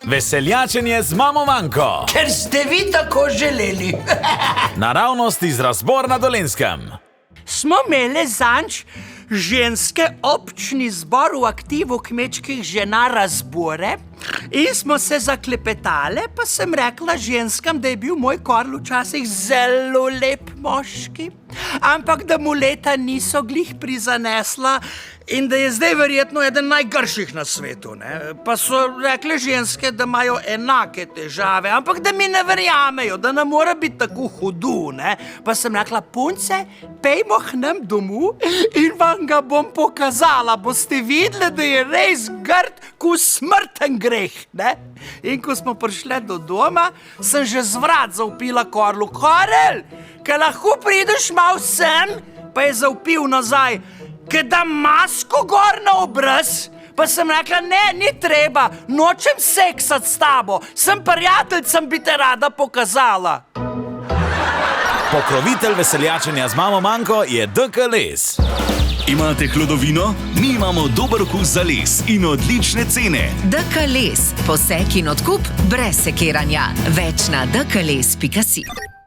Veseljačenje z mamo Manko. Ker ste vi tako želeli. Naravnost iz Razbor na Dolenjskem. Smo imeli zanč ženske občni zbor v aktivu kmečkih žena Razbore in smo se zaklepetale, pa sem rekla ženskam, da je bil moj Karl včasih zelo lep moški, ampak da mu leta niso glih prizanesla in da je zdaj verjetno eden najgrših na svetu, ne? Pa so rekle ženske, da imajo enake težave, ampak da mi ne verjamejo, da ne mora biti tako hudu, ne? Pa sem rekla, punce, pejmo k nam domu in vam ga bom pokazala. Boste videli, da je res grd, ko smrten greh, ne? In ko smo prišle do doma, sem že z vrat zavpila Karlu, Karel, kaj lahko prideš malo sem? Pa je zavpil nazaj, kaj dam masko gor na obraz? Pa sem rekla, ne, ni treba, nočem seksat s tabo, sem prijateljcem, bi te rada pokazala. Pokrovitelj veseljačenja z mamo Manko je DK Les. Imate hlodovino? Mi imamo dober okus za les in odlične cene. DK Les, posek in odkup brez sekiranja. Več na dkles.si.